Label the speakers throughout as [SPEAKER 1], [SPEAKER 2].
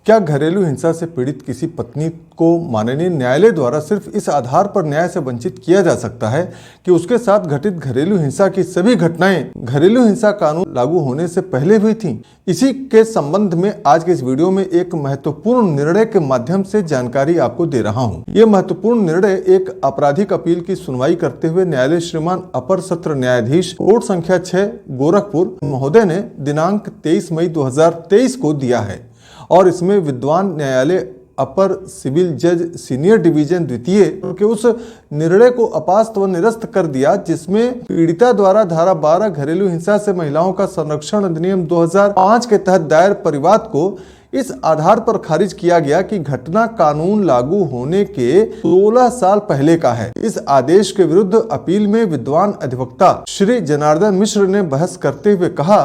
[SPEAKER 1] क्या घरेलू हिंसा से पीड़ित किसी पत्नी को माननीय न्यायालय द्वारा सिर्फ इस आधार पर न्याय से वंचित किया जा सकता है कि उसके साथ घटित घरेलू हिंसा की सभी घटनाएं घरेलू हिंसा कानून लागू होने से पहले हुई थीं? इसी के संबंध में आज के इस वीडियो में एक महत्वपूर्ण निर्णय के माध्यम से जानकारी आपको दे रहा हूं। ये महत्वपूर्ण निर्णय एक आपराधिक अपील की सुनवाई करते हुए न्यायालय श्रीमान अपर सत्र न्यायाधीश कोर्ट संख्या 6 गोरखपुर महोदय ने दिनांक 23 मई 2023 को दिया है और इसमें विद्वान न्यायालय अपर सिविल जज सीनियर डिवीजन द्वितीय के उस निर्णय को अपास्त व निरस्त कर दिया जिसमें पीड़िता द्वारा धारा 12 घरेलू हिंसा से महिलाओं का संरक्षण अधिनियम 2005 के तहत दायर परिवाद को इस आधार पर खारिज किया गया कि घटना कानून लागू होने के 16 साल पहले का है। इस आदेश के विरुद्ध अपील में विद्वान अधिवक्ता श्री जनार्दन मिश्र ने बहस करते हुए कहा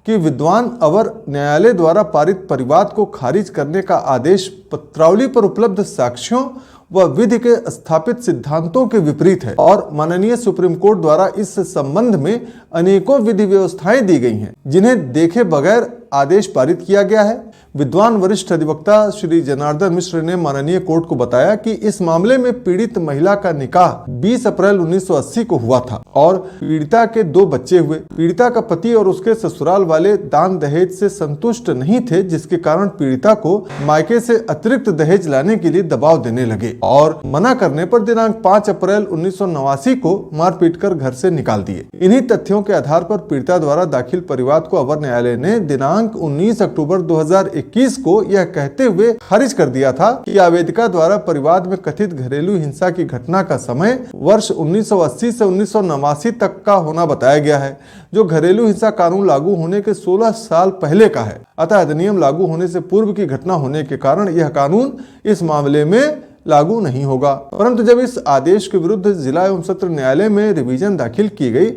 [SPEAKER 1] कि विद्वान अवर न्यायालय द्वारा पारित परिवाद को खारिज करने का आदेश पत्रावली पर उपलब्ध साक्ष्यों व विधि के स्थापित सिद्धांतों के विपरीत है और माननीय सुप्रीम कोर्ट द्वारा इस संबंध में अनेकों विधि व्यवस्थाएं दी गई हैं जिन्हें देखे बगैर आदेश पारित किया गया है। विद्वान वरिष्ठ अधिवक्ता श्री जनार्दन मिश्र ने माननीय कोर्ट को बताया कि इस मामले में पीड़ित महिला का निकाह 20 अप्रैल 1980 को हुआ था और पीड़िता के 2 बच्चे हुए। पीड़िता का पति और उसके ससुराल वाले दान दहेज से संतुष्ट नहीं थे जिसके कारण पीड़िता को मायके से अतिरिक्त दहेज लाने के लिए दबाव देने लगे और मना करने पर दिनांक 5 अप्रैल 1989 को मारपीट कर घर से निकाल दिए। इन्हीं तथ्यों के आधार पर पीड़िता द्वारा दाखिल परिवाद को अवर न्यायालय ने दिनांक 19 अक्टूबर 2021 को यह कहते हुए खारिज कर दिया था कि आवेदिका द्वारा परिवाद में कथित घरेलू हिंसा की घटना का समय वर्ष 1980 से 1989 तक का होना बताया गया है जो घरेलू हिंसा कानून लागू होने के 16 साल पहले का है। अतः अधिनियम लागू होने से पूर्व की घटना होने के कारण यह कानून इस मामले में लागू नहीं होगा। परंतु जब इस आदेश के विरुद्ध जिला एवं सत्र न्यायालय में रिवीजन दाखिल की गई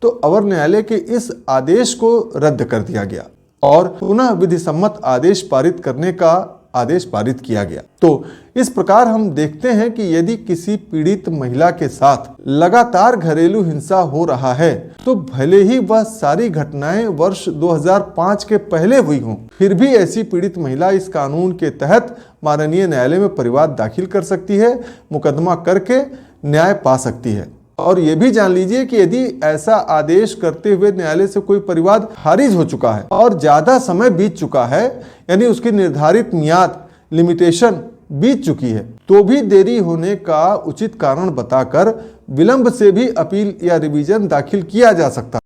[SPEAKER 1] तो अवर न्यायालय के इस आदेश को रद्द कर दिया गया और पुनः विधि सम्मत आदेश पारित करने का आदेश पारित किया गया। तो इस प्रकार हम देखते हैं कि यदि किसी पीड़ित महिला के साथ लगातार घरेलू हिंसा हो रहा है तो भले ही वह सारी घटनाएं वर्ष 2005 के पहले हुई हों, फिर भी ऐसी पीड़ित महिला इस कानून के तहत माननीय न्यायालय में परिवाद दाखिल कर सकती है, मुकदमा करके न्याय पा सकती है। और ये भी जान लीजिए कि यदि ऐसा आदेश करते हुए न्यायालय से कोई परिवाद खारिज हो चुका है और ज्यादा समय बीत चुका है, यानी उसकी निर्धारित मियाद लिमिटेशन बीत चुकी है, तो भी देरी होने का उचित कारण बताकर विलंब से भी अपील या रिवीजन दाखिल किया जा सकता है।